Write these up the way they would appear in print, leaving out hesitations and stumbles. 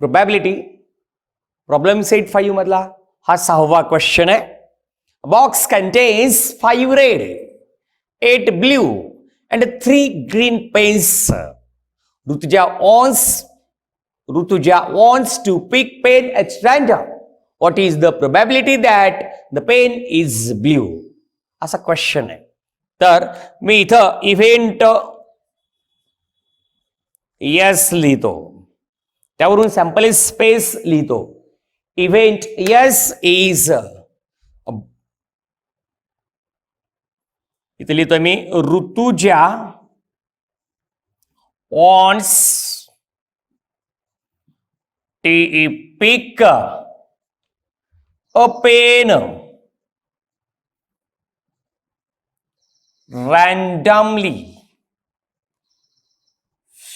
Probability problem set 5 मधला हा 6वा question आहे. Box contains 5 red 8 blue and 3 green pens. Rutuja wants to pick pen at random. What is the probability that the pen is blue? असा question आहे. तर मी इथं event yes लिहितो, त्यावरून sample space लिहितो. इव्हेंट यस इज इथे लिहितोय मी Rutuja wants to pick a pen randomly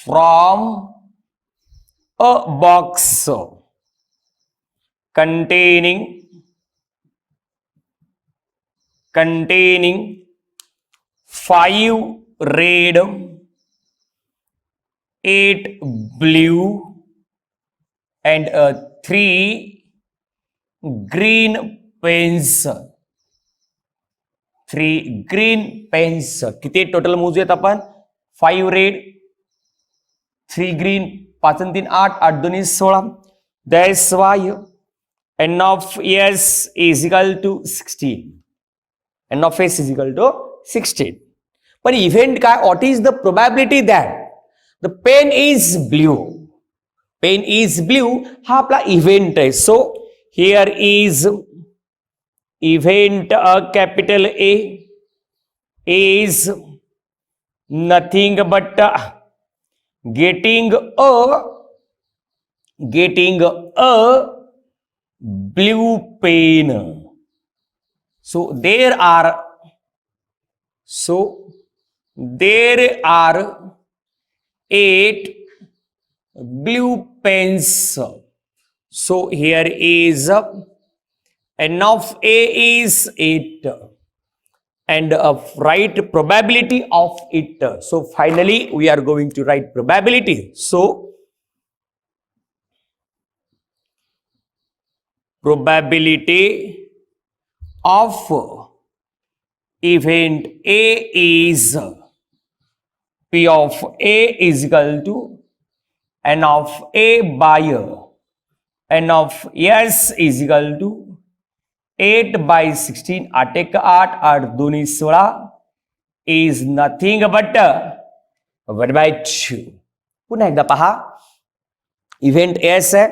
from a box containing 5 red 8 blue and 3 green pens. 3 green pens. किती टोटल मोजूयात आपण? 5 रेड 3 ग्रीन 5 आणि 3 8 8 2 16. That's why n of s is equal to 16. n of s is equal to 16. पण event काय? What is the probability that the pen is blue? Pen is blue हा आपला event आहे. So here is event capital A is nothing but getting a blue pen. So there are 8 blue pens. So here is n of a is 8 and write probability of it. So finally we are going to write probability. So probability of event A is P of A is equal to n of A by n of S is equal to 8/16. 8 1 8 8 2 16 is nothing but 1/2. पुन्हा एकदा पहा. Event S आहे.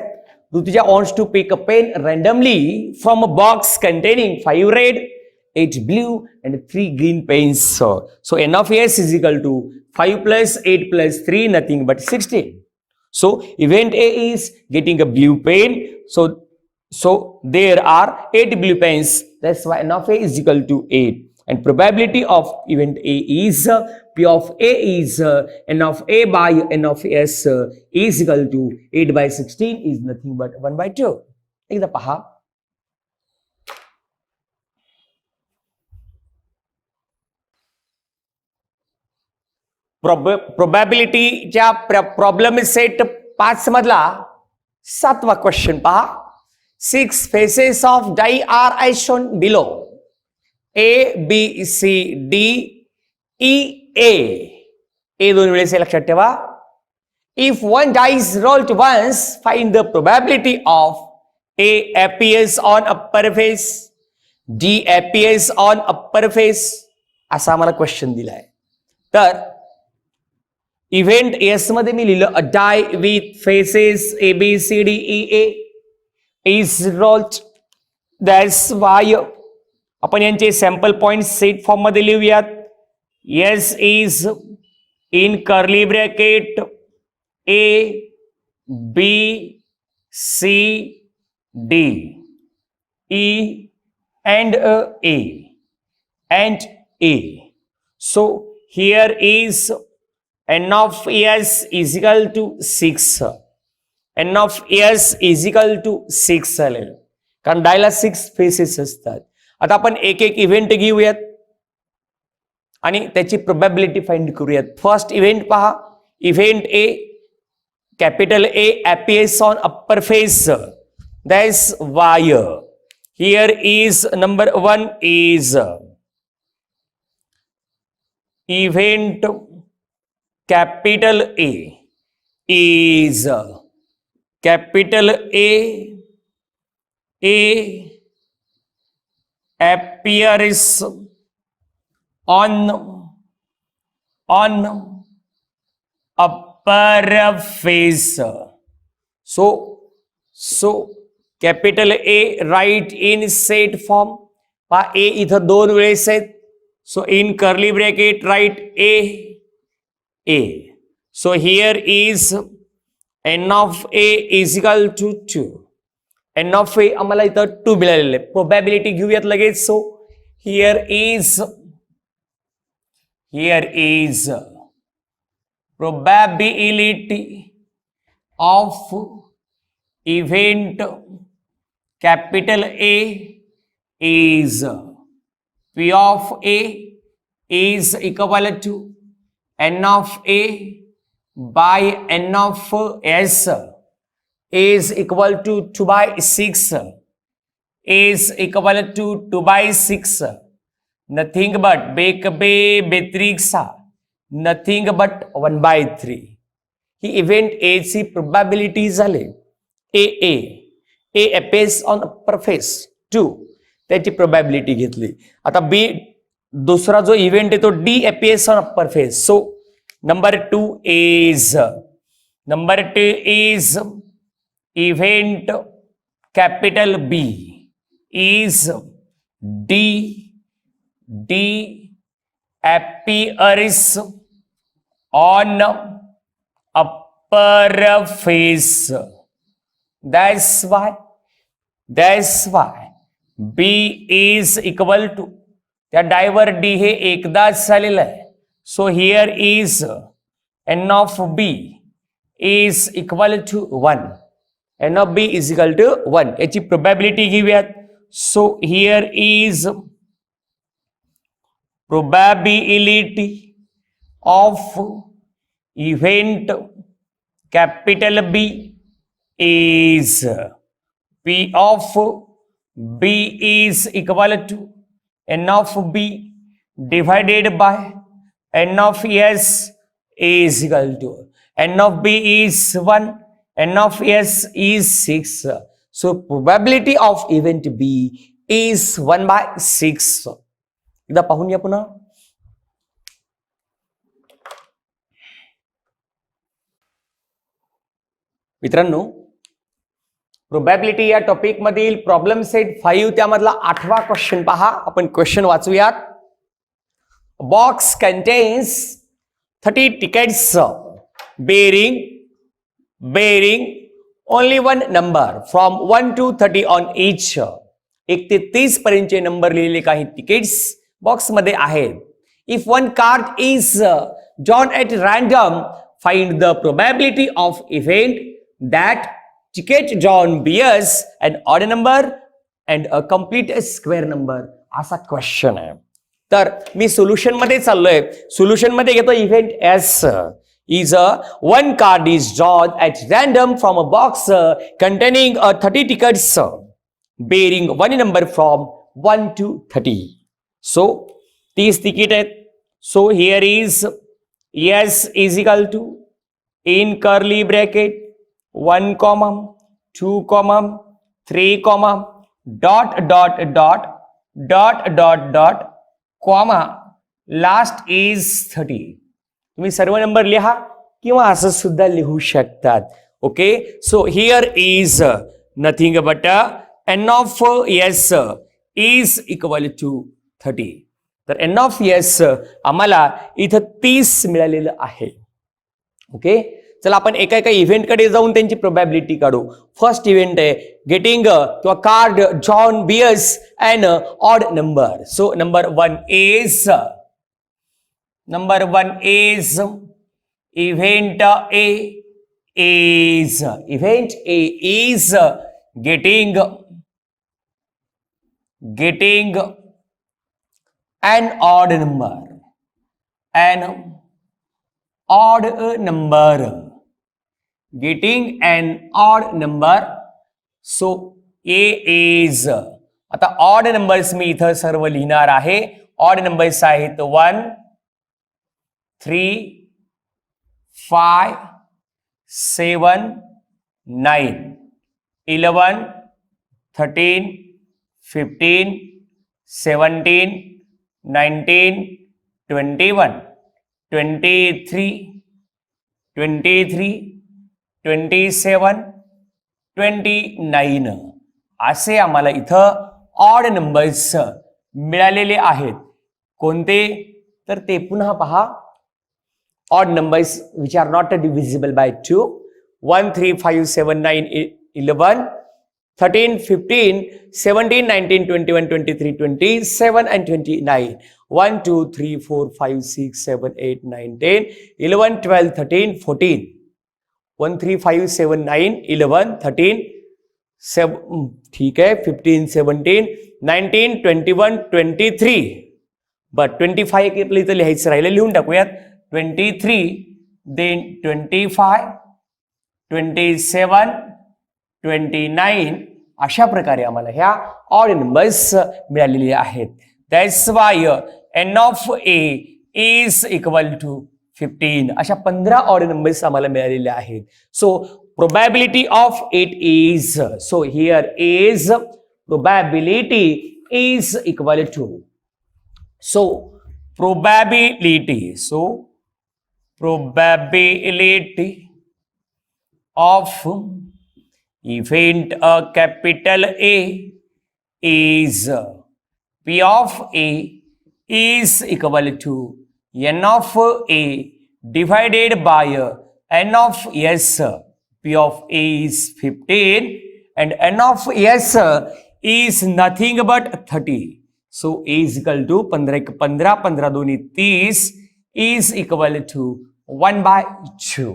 Rutuja wants to pick a pen randomly from a box containing 5 red 8 blue and 3 green pens. So n of s is equal to 5 plus 8 plus 3 nothing but 16. So event A is getting a blue pen. So there are 8 blue pens. That's why n of a is equal to 8. And probability of event A is P of A is n of A by n of S is equal to 8/16 is nothing but 1/2. एकदा पहा. प्रोबॅबिलिटीच्या problem set 5 मधला 7वा question पहा. 6 faces of die are as shown below. A, B, C, D, E, A. A 2 वेळेस लक्षात ठेवा. If one die is rolled once, find the probability of A appears on upper face, D appears on upper face. असा आम्हाला question दिलाय. तर event S मध्ये मी लिहिलं a die with faces A B C D E A is rolled. That's why आपण यांचे sample point set form मध्ये लिहूयात. S is in curly bracket A B C D E and A and A. So here is n of s is equal to 6. n of s is equal to 6 आलेलं, कारण डायला 6 faces असतात. आता आपण एक एक event घेऊयात आणि त्याची प्रोबॅबिलिटी फाइंड करूयात. फर्स्ट इव्हेंट पहा, event A capital A appears on upper face, that's Y. Here is number 1 is event capital A is capital A appears on upper face. So capital A write in set form. पहा A इथं 2 वेळेस आहेत. So in curly bracket write A. So here is n of A is equal to 2. n of A आम्हाला इथं 2 मिळालेलं आहे. Probability घेऊयात लगेच. सो here is probability of event capital A is P of A is equal to n of A by n of S is equal to 2 by 6 is equal to 2 by 6. Nothing but betrixa, nothing but 1 by 3. He event ए ची probability झाली. ए appears on upper face 2, त्याची probability घेतली. आता B दुसरा जो event आहे तो D appears on upper face. So number 2 is event capital B is D appears on upper face. That's why B is equal to, त्या driver D हे एकदाच झालेलं आहे. So here is n of B is equal to 1. n of B is equal to 1. याची probability घेऊयात. सो here is probability of event capital B is P of B is equal to n of B divided by n of S is equal to n of B is 1, n of S is 6. So probability of event B is 1 by 6. एकदा पाहूया पुन्हा. मित्रांनो, probability या topic मधील problem set 5 त्यामधला 8वा question पहा. आपण question वाचूयात. Box contains 30 tickets bearing only one number from 1 to 30 on each. 1 ते 30 पर्यंतचे नंबर लिहिलेले काही तिकीट्स बॉक्स मध्ये आहेत. If one card is drawn at random, find the probability of event that ticket drawn bears an odd number and a complete square number. असा question आहे. तर मी solution मध्ये चाललोय. सोल्युशन मध्ये घेतो event S is one card is drawn at random from a box containing 30 tickets bearing one number from 1 to 30. So 30 ticket आहेत. So here is S is equal to in curly bracket 1 comma 2 comma 3 comma dot dot dot dot dot dot comma last is 30. तुम्ही सर्व number लिहा किंवा असं सुद्धा लिहू शकतात. Okay. So here is nothing but n of S is equal to 30. तर n of S आम्हाला इथं 30 मिळालेलं आहे. ओके. चला आपण एका एका इव्हेंट कडे जाऊन त्यांची प्रोबॅबिलिटी काढू. फर्स्ट इव्हेंट आहे गेटिंग किंवा card drawn bears an odd number. So number 1 is event A is getting an odd number. getting an odd number. So A is, आता ऑड नंबर्स मी इथं सर्व लिहिणार आहे. ऑड नंबर्स आहेत 1, 3, 5, 7, 9, 11, 13, 15, 17, 19, 21, 23, 23, 27, 29 असे आम्हाला इथं ऑड नंबर्स मिळालेले आहेत. कोणते तर ते पुन्हा पहा. Odd numbers which are not divisible by 2, 1, 3, 5, 7, 9, 11, 13, 15, 17, 19, 21, 23, 27 and 29. 1, 2, 3, 4, 5, 6, 7, 8, 9, 10, 11, 12, 13, 14. 1, 3, 5, 7, 9, 11, 13, 7, ठीक है, 15, 17, 19, 21, 23. बट 25 आपलं इथं लिहायचं राहिलं, लिहून टाकूयात. 23, देन 25, 27, 29 अशा प्रकारे आम्हाला ह्या ऑड नंबर्स मिळालेले आहेत. That's why n of a is equal to 15. अशा 15 ऑड नंबर्स आम्हाला मिळालेले आहेत. सो probability of it is, so here is probability is equal to, so probability of event capital A is P of A is equal to n of A divided by n of S. P of A is 15 and n of S is nothing but 30. So A is equal to 15, 15, 15 दोन्ही 30 is equal to 1/2.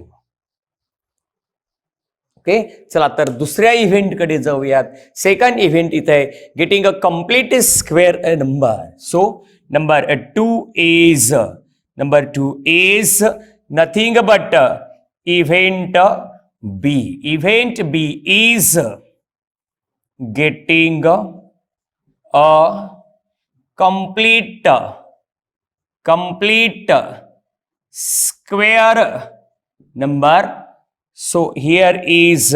Okay, चला तर दुसऱ्या event कडे जाऊयात. Second event इथे आहे getting a complete square number. So number 2 is nothing but event B. Event B is getting a complete square number. So here is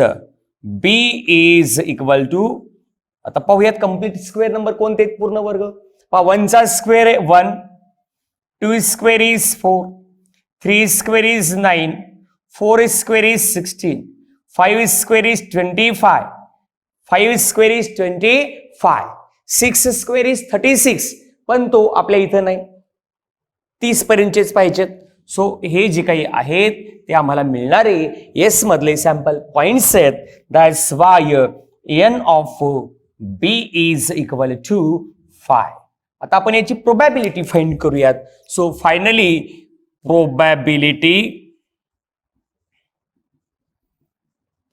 B is equal to, आता पाहूयात complete square number कोणते पूर्ण वर्ग. पहा 1 चा square आहे 1, 2 square is 4, 3 square is 9, 4 square is 16, 5 square is 25, 5 square is 25, 6 square is 36. पण तो आपल्या इथं नाही, 30 पर्यंतचेच पाहिजेत. सो हे जे काही आहेत ते आम्हाला मिळणारे एस मधले सॅम्पल पॉइंट्स आहेत. That's why n of B is equal to 5. आता आपण याची प्रोबॅबिलिटी फाइंड करूयात. So finally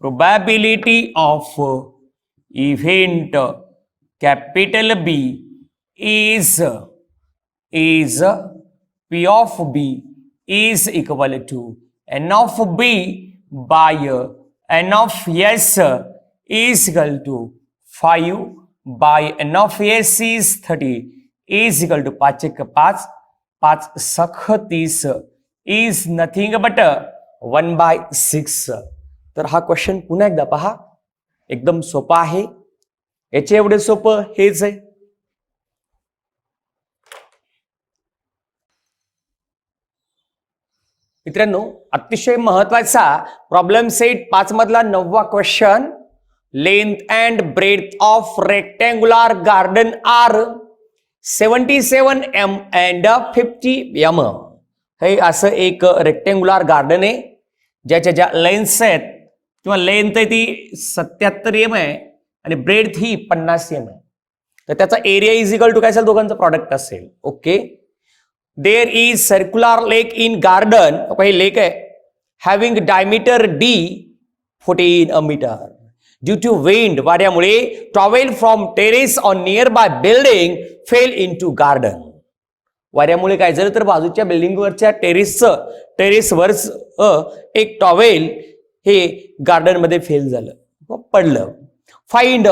probability of event capital B is P of B is equal to n of B by n of S is equal to 5 by n of S is 30 is equal to 5 1 5, 5 सख 30 is nothing but 1/6. तर हा question पुन्हा एकदा पहा, एकदम सोपा आहे. याचे एवढे सोपं हेच आहे. मित्रांनो, अतिशय महत्वाचा प्रॉब्लेम सेट 5 मधला 9वा question. Length and breadth of rectangular garden are 77 m and 50 m. हे असं एक रेक्टँग्युलर गार्डन आहे ज्याच्या ज्या लेन्स आहेत किंवा लेंथ आहे ती 77 m आहे आणि ब्रेथ ही 50 m आहे. तर त्याचा एरिया इज इक्वल टू काय असेल, दोघांचं प्रॉडक्ट असेल. Okay, there is circular lake in garden. हे लेक आहे having diameter D 14 metre. Due to wind, वाऱ्यामुळे travel from terrace on near by building fell into garden. वाऱ्यामुळे काय झालं तर बाजूच्या बिल्डिंगवरच्या टेरेसवर एक टॉवेल हे गार्डन मध्ये फेल झालं, पडलं. Find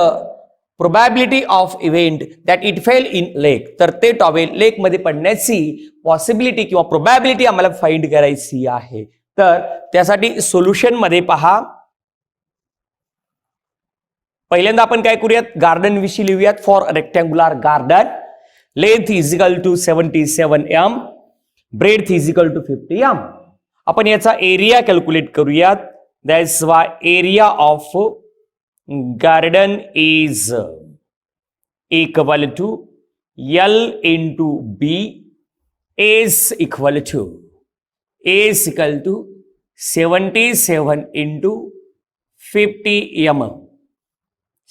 probability of event that it fell in lake. तर ते टॉवेल लेक मध्ये पडण्याची पॉसिबिलिटी किंवा प्रोबॅबिलिटी आम्हाला फाइंड करायची आहे. तर त्यासाठी सोल्युशन मध्ये पहा, पहिल्यांदा आपण काय करूयात, गार्डन विषयी लिहूयात. For rectangular garden length is equal to 77 m, breadth is equal to 50 m. आपण याचा एरिया कॅल्क्युलेट करूयात. That's why area of garden is equal to L into B is equal to 77 into 50 m.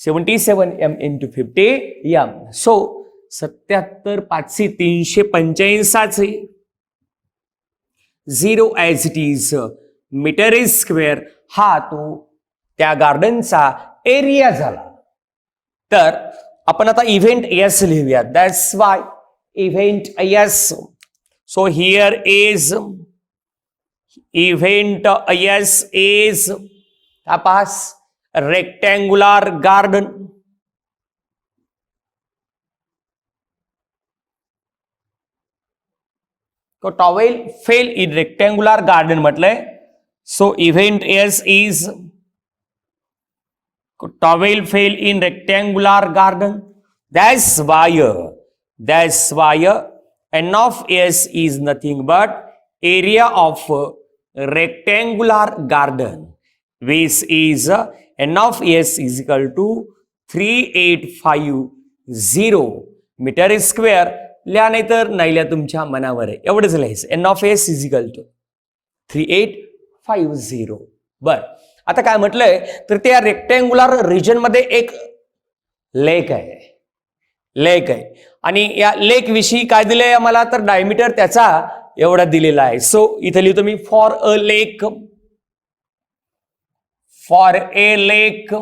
77 m into 50 m. So 77 5 385 0 as it is metre is square हा तो त्या गार्डनचा area झाला. तर आपण आता इव्हेंट एस लिहूया. That's why event S. So here is event S is pass rectangular garden. तो towel fell in rectangular garden म्हटलंय. So event S is towel fell in rectangular garden. That's why n of s is nothing but area of rectangular garden, which is n of s is equal to 3850 metre square. लिहा नाही तर नाही लिहा, तुमच्या मनावर आहे. एवढंच लिहायचं. n of s is equal to 3850. बर, आता काय म्हटलंय तर त्या रेक्टँग्युलर रिजन मध्ये एक लेक आहे. आणि या लेक विषयी काय दिलंय आम्हाला तर डायमीटर त्याचा एवढा दिलेला आहे. सो इथे लिहितो मी फॉर ए लेक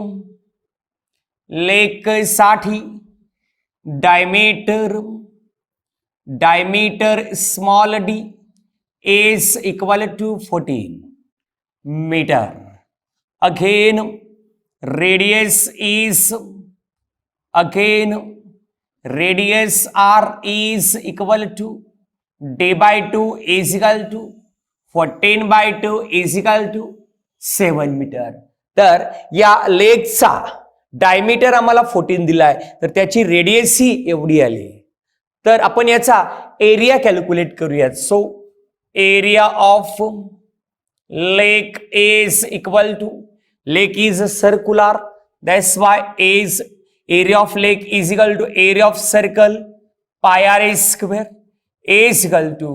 साठी diameter small d is equal to 14 meter. Again radius r is equal to d by 2 is equal to 14 by 2 is equal to 7 meter. तर या लेकचा डायमीटर आम्हाला 14 दिलाय, तर त्याची रेडियस ही एवढी आली. तर आपण याचा एरिया कॅल्क्युलेट करूयात. So area of lake is equal to, lake is circular, that's why is area of lake is equal to area of circle pi r square. A is equal to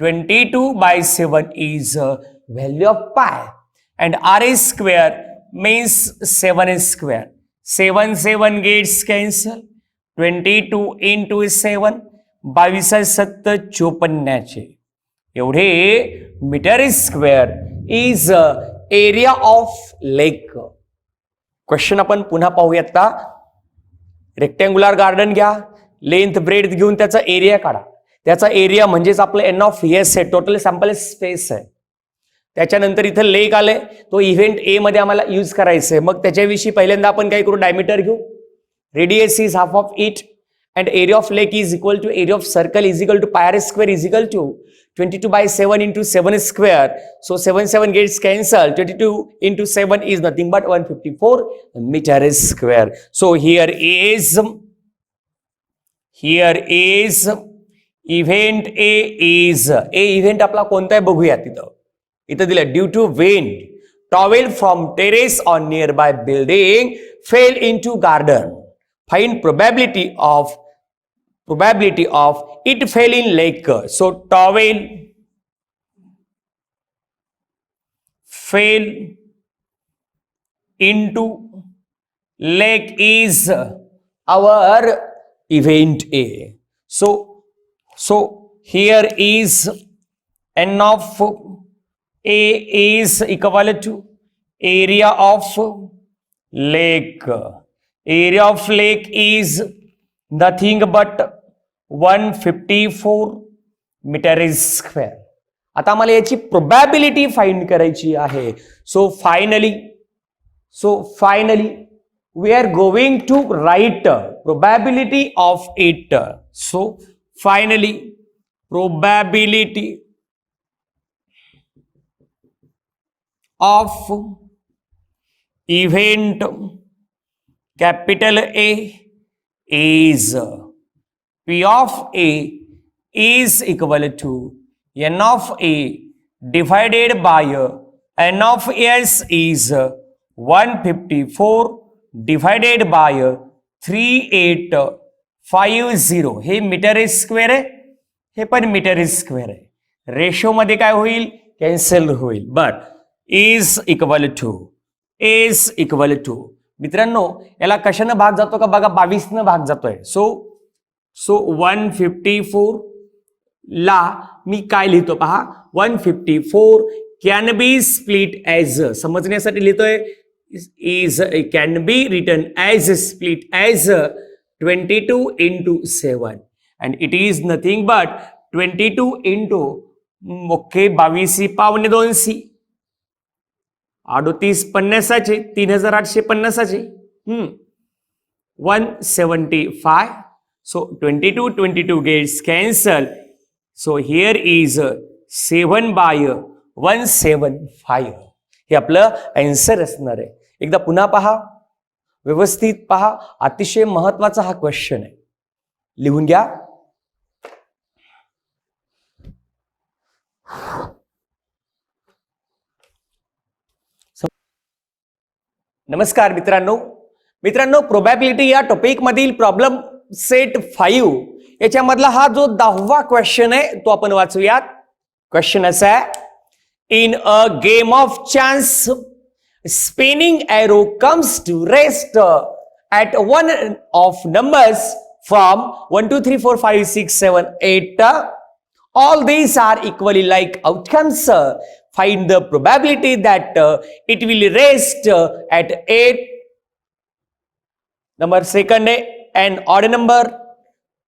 22 by 7 is value of pi, and r square means 7 square. 7 gets cancel. 22 into 7 22 7 54 एवढे metre square is area of lake. Question आपण पुन्हा पाहूयात. Rectangular garden घ्या, length breadth घेऊन त्याचा area काढा. त्याचा area म्हणजेच आपलं एन ऑफ एस आहे, टोटल सॅम्पल स्पेस आहे. त्याच्यानंतर इथं लेक आले, तो इव्हेंट ए मध्ये आम्हाला यूज करायचं आहे. मग त्याच्याविषयी पहिल्यांदा आपण काय करू, डायमीटर घेऊ. Radius is half of it and area of lake is equal to area of circle is equal to pi r square is equal to 22 by 7 into 7 square. So 7 gets cancelled. 22 into 7 is nothing but 154 meter square. So here is event A is event आपला कोणता आहे बघूया. इथं दिलं due to wind towel from terrace on nearby building fell into garden. Find probability of it fell in lake. So towel fell into lake is our event A. So here is n of A is equal to area of lake. Area of lake is nothing but 154 meter square. आता मला याची probability find करायची आहे. So finally we are going to write probability of it. So finally probability of event capital A is P of A is equal to N of A divided by N of S is 154 divided by 3850. हे metre square आहे, हे पण metre square आहे. Ratio मध्ये काय होईल? Cancel होईल. But is equal to मित्रांनो याला कशानं भाग जातो का बघा, 22 न भाग जातोय. सो 154 ला मी काय लिहितो पहा, 154 कॅन बी स्प्लिट ॲज, समजण्यासाठी लिहितोय, is can be written as split as 22 into 7 and it is nothing but 22 into 22 38 50 3850 175. So 22 gets cancelled. So here is 7 by 175. हे आपलं आन्सर असणार आहे. एकदा पुन्हा पहा, व्यवस्थित पहा, अतिशय महत्वाचा हा क्वेश्चन आहे. लिहून घ्या. नमस्कार मित्रांनो, प्रोबॅबिलिटी या टॉपिक मधील प्रॉब्लेम सेट 5 याच्यामधला हा जो 10वा क्वेश्चन आहे तो आपण वाचूयात. क्वेश्चन असा आहे, in a game of chance spinning arrow comes to rest at one of numbers from 1 2 3 4 5 6 7 8. All these are equally like outcomes. Find the probability that it will rest at 8. Number second, an odd number.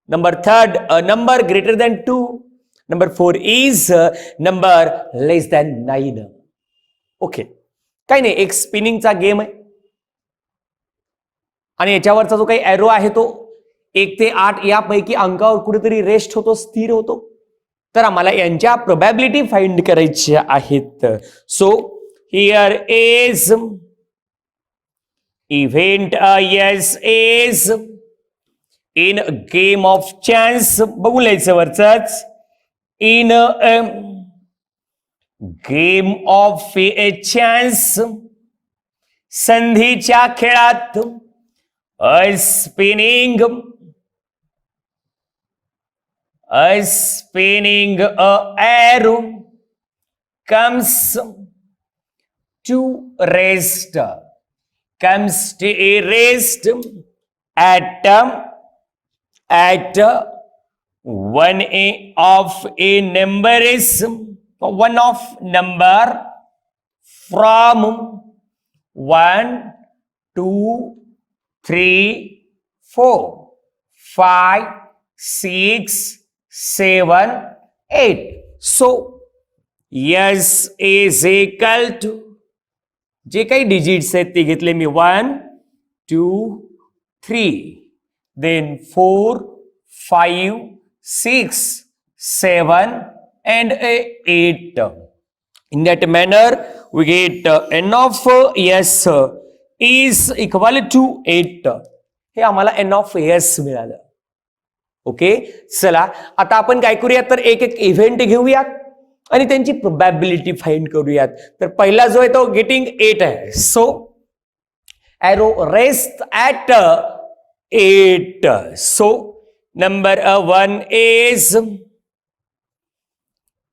Number third, a number greater than 2. Number 4 is number less than 9. Okay. काही नाही, एक स्पिनिंगचा game आहे आणि याच्यावरचा जो काही arrow आहे तो 1 ते 8 यापैकी अंकावर कुठेतरी रेस्ट होतो, स्थिर होतो. तर आम्हाला यांच्या प्रोबॅबिलिटी फाइंड करायच्या आहेत. So here is event S is in game of chance, बघून लिहायचं वरच, in game of a chance, संधीच्या खेळात, a spinning arrow comes to rest at one of a number is one of number from 1 2 3 4 5 6 7 8. So yes is equal to, जे काही digits आहेत ते घेतले मी, 1 2 3 then 4 5 6 7 and 8. In that manner we get n of s is equal to 8. हे आम्हाला n of s मिळालं. Okay, चला आता आपण काय करूयात तर एक एक इव्हेंट घेऊयात आणि त्यांची प्रोबॅबिलिटी फाइंड करूयात. तर पहिला जो आहे तो गेटिंग 8 आहे. So arrow rest at 8. So number 1 is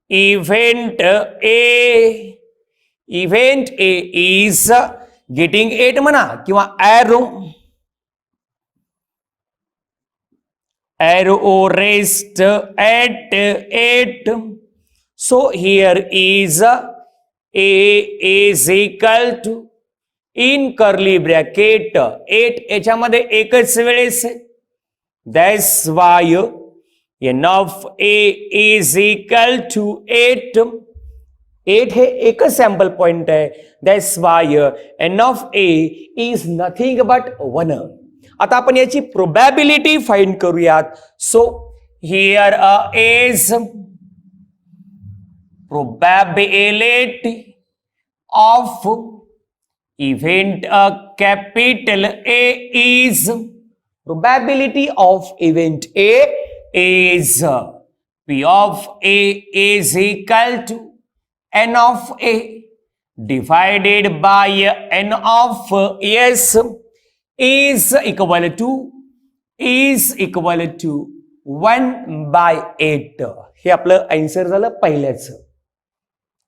event A is getting 8 म्हणा किंवा arrow rest at 8. So here is a is equal to in curly bracket 8 याच्यामध्ये एकच वेळेस, that's why n of a is equal to 8. 8 हे एकच sample point आहे. That's why n of a is nothing but 1. आता आपण याची probability find करूयात. सो here is probability of event capital A is probability of event A is P of A is equal to n of A divided by n of S is equal to 1/8. हे आपलं answer झालं पहिल्याचं.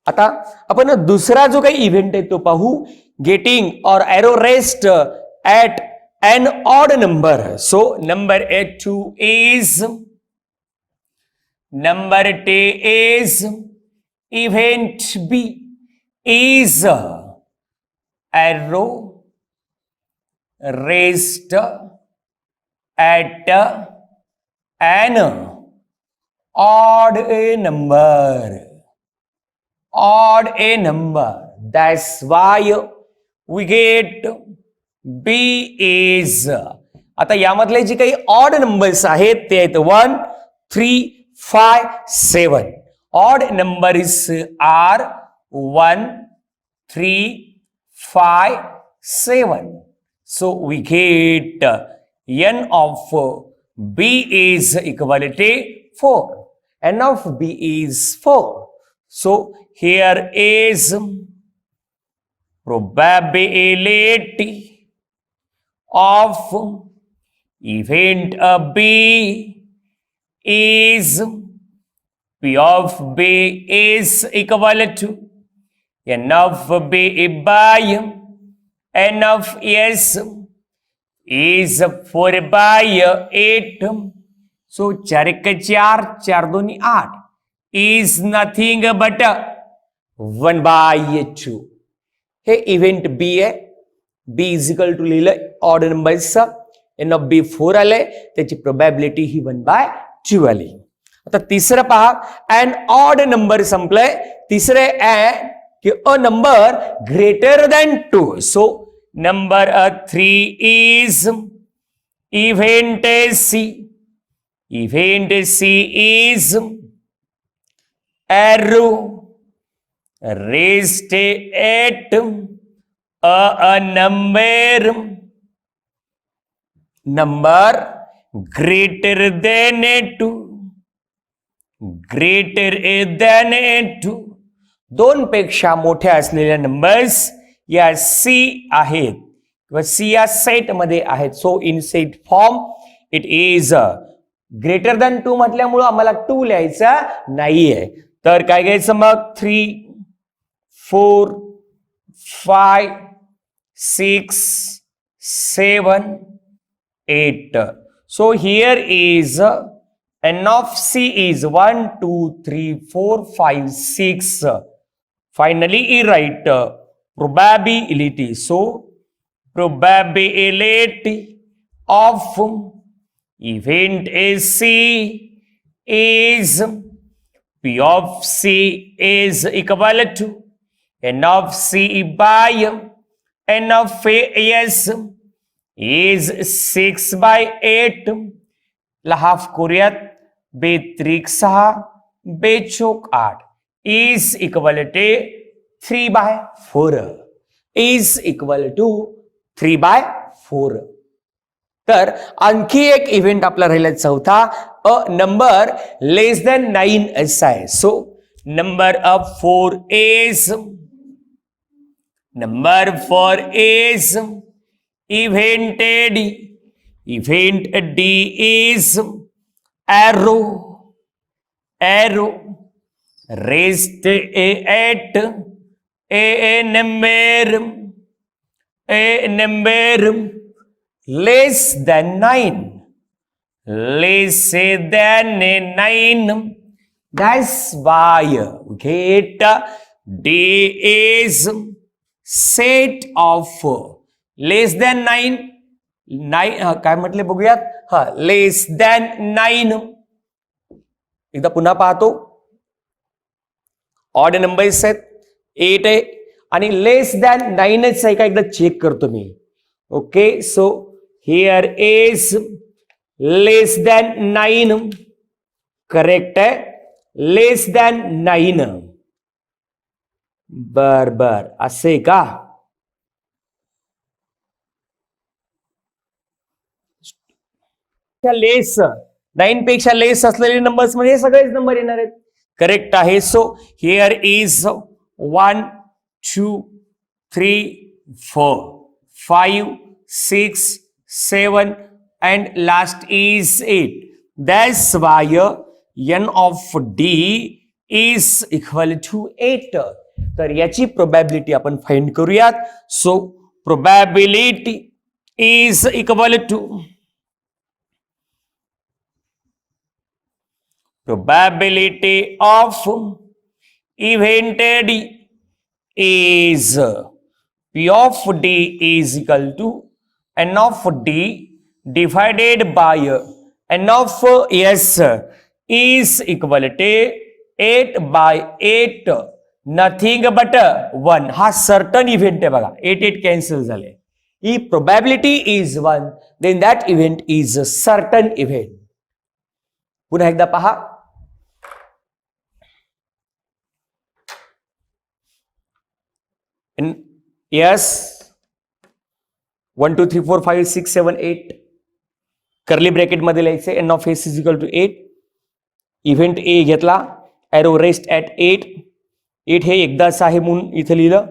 आता आपण दुसरा जो काही event आहे तो पाहू. Getting or arrow rest at an odd number. So number 2 is event B is arrow rest at an odd a number. That's why we get B is. आता यामधले जे काही ऑड नंबर्स आहेत ते आहेत 1, 3, 5, 7. Odd numbers are 1, 3, 5, 7. So we get n of B is equal to 4. n of B is 4. So here is probability of event B is P of B is equal to n of B by n of S is 4/8. So 4 1 4, 4 2 8 is nothing but 1/2. हे event B आहे. B is equal to लिहिलं odd नंबर्सचा. N of B 4 आलंय, त्याची probability ही 1/2 आली. आता तिसरं पहा. एन ऑड नंबर संपलंय. तिसरे की a number greater than 2. So number 3 is event C. Event C is arrow raised at a number greater than 2. दोन पेक्षा मोठ्या असलेल्या नंबर्स या C आहेत किंवा C या सेट मध्ये आहेत. So in set form it is greater than 2 म्हटल्यामुळं आम्हाला 2 लिहायचा नाहीये. तर काय घ्यायचं मग 3, 4, 5, 6, 7, 8. So here is n of C is 1, 2, 3, 4, 5, 6. Finally, write probability. So probability of event C is P of C is equal to n of C by n of S is 6/8. Half करूयात. 2 3 6, 2 4 8 is equal to 3/4. is equal to 3/4. तर आणखी एक event आपला राहिला चौथा. A number less than 9 असा आहे. So number 4 is event D is arrow raised at a number less than 9. That's why we get D is set of less than 9. काय म्हटले बघूयात. लेस दॅन 9 एकदा पुन्हा पाहतो. ऑड नंबर्स आहेत, 8 आहे आणि लेस दॅन 9च आहे का एकदा चेक करतो मी. Okay, so here is less than 9. Correct आहे, लेस दॅन 9. बर असे का. लेस 9 पेक्षा लेस असलेले नंबर्स मध्ये सगळेच नंबर येणार आहेत. करेक्ट आहे. So here is 1 2 3 4 5 6 7 and last is 8. That's why n of d is equal to 8. तर याची प्रोबॅबिलिटी आपण फाइंड करूयात. So probability is equal to probability of event D is P of D is equal to N of D divided by N of S is equal to 8 by 8 nothing but 1. हा certain event आहे बघा. 8 cancel झाले. If probability is 1 then that event is a certain event. पुन्हा एकदा पहा. Yes, 1 2 3 4 5 6 7 8 curly bracket मध्ये लिहायचे. n of s is equal to 8. Event ए घेतला, एरो रेस्ट ॲट 8. 8 हे एकदाच आहे म्हणून इथे लिहिलं.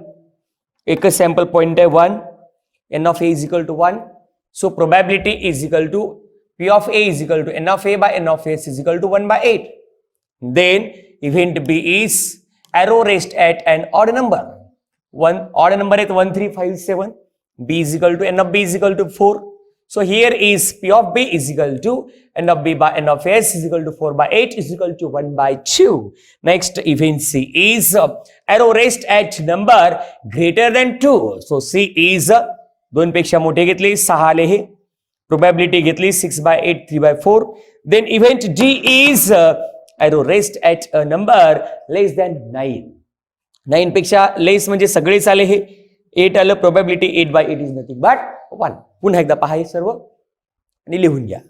एकच सॅम्पल पॉइंट आहे 1. n of a is equal to 1. So probability is equal to p of a is equal to n of a by n of s is equal to 1 by 8. Then event b is arrow raised at an odd number. Odd number is 1 3 5 7. b is equal to n of b is equal to 4. So here is p of b is equal to n of b by n of s is equal to 4 by 8 is equal to 1 by 2. Next event c is arrow raised at number greater than 2. So c is 2 पेक्षा मोठे घेतले 6 आले हे. Probability घेतली 6 by 8 3 by 4. Then event d is arrow raised at a number less than 9. 9 पेक्षा less म्हणजे सगळेच आले हे. 8 आलं. Probability 8 by 8 is nothing but 1. पुन्हा एकदा पहा हे सर्व आणि लिहून घ्या.